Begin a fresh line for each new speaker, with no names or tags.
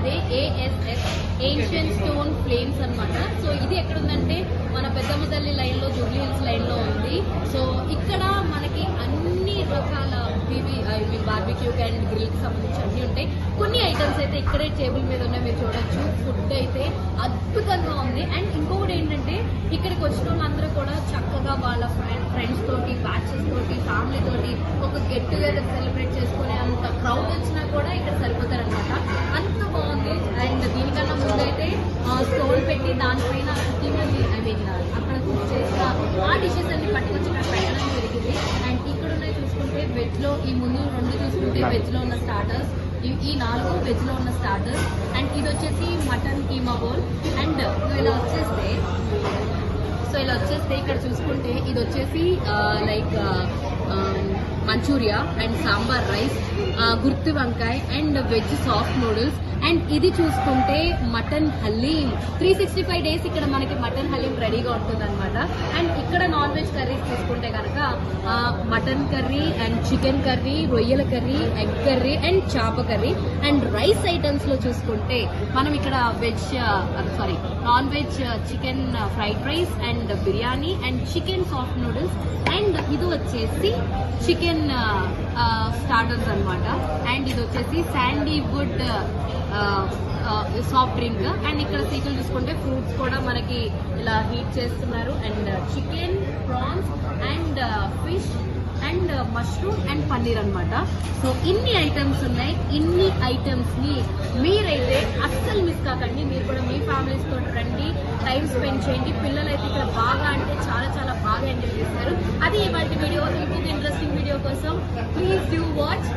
అదే ASF ancient stone flames అన్నమాట. So ఇది ఎక్కడ ఉందంటే మన పెద్దమ్మ తల్లి లైన్ లో, జూబ్లీ హిల్స్ లైన్ లో ఉంది. సో ఇక్కడ మనకి అన్ని రకాల బార్బిక్యూ అండ్ గ్రిల్ కి సంబంధించి అన్ని ఉంటాయి. కొన్ని ఐటమ్స్ అయితే ఇక్కడే టేబుల్ మీద ఉన్నాయి, మీరు చూడొచ్చు. ఫుడ్ అయితే అద్భుతంగా ఉంది. అండ్ ఇంకొకటి ఏంటంటే ఇక్కడికి వచ్చిన వాళ్ళందరూ కూడా చక్కగా వాళ్ళ ఫ్రెండ్స్ తోటి, బ్యాచెస్ తోటి, ఫ్యామిలీ తోటి ఒక గెట్ టుగెదర్ సెలబ్రేట్ చేసుకునే అంత క్రౌడ్ వచ్చినా కూడా ఇక్కడ సరిపోతారనమాట. అంత బాగుంది. అండ్ దీనికన్నా ముందైతే స్టోల్ పెట్టి దానిపైన అక్కడ కుక్ చేసిన ఆ డిషెస్ అన్ని పట్టుకొచ్చి ఇక్కడ పెట్టడం జరిగింది. అండ్ ఇక్కడ ఉన్నాయి చూసుకుంటే వెజ్ లో ఈ ముందు 2 చూసుకుంటే వెజ్ లో ఉన్న స్టార్టర్స్, ఈ 4 వెజ్ లో ఉన్న స్టార్టర్స్. అండ్ ఇది వచ్చేసి మటన్ కీమా బౌల్. అండ్ ఇలా వచ్చేస్తే ఇక్కడ చూసుకుంటే ఇది వచ్చేసి like manchurian and sambar rice, గుర్తు వంకాయ and veg soft noodles. And ఇది చూసుకుంటే మటన్ హలీం. 365 days ఇక్కడ మనకి మటన్ హలీం రెడీగా ఉంటుంది అనమాట. అండ్ ఇక్కడ నాన్ వెజ్ కర్రీస్ తీసుకుంటే కనుక mutton curry and chicken curry, రొయ్యల కర్రీ, ఎగ్ కర్రీ అండ్ చేప కర్రీ. అండ్ రైస్ ఐటమ్స్ లో చూసుకుంటే మనం ఇక్కడ non veg chicken fried rice and biryani and chicken soft noodles. And ఇది వచ్చేసి చికెన్ స్టార్టర్స్ అనమాట. అండ్ ఇది వచ్చేసి శాండీవుడ్ సాఫ్ట్ డ్రింక్. అండ్ ఇక్కడ సీకులు చూసుకుంటే ఫ్రూట్స్ కూడా మనకి ఇలా హీట్ చేస్తున్నారు. And chicken, prawns and fish and mushroom and paneer అనమాట. సో ఇన్ని ఐటమ్స్ ఉన్నాయి. ఇన్ని ఐటమ్స్ ని మీరైతే అస్సలు మిస్ కాకండి. మీరు కూడా మీ ఫ్యామిలీస్ తోటి రండి, టైం స్పెండ్ చేయండి. పిల్లలైతే ఇక్కడ బాగా అంటే చాలా చాలా బాగా ఎంజాయ్ చేస్తారు. అది ఇవాళ వీడియో. ఇంకొక ఇంట్రెస్టింగ్ వీడియో కోసం ప్లీజ్ డూ వాచ్.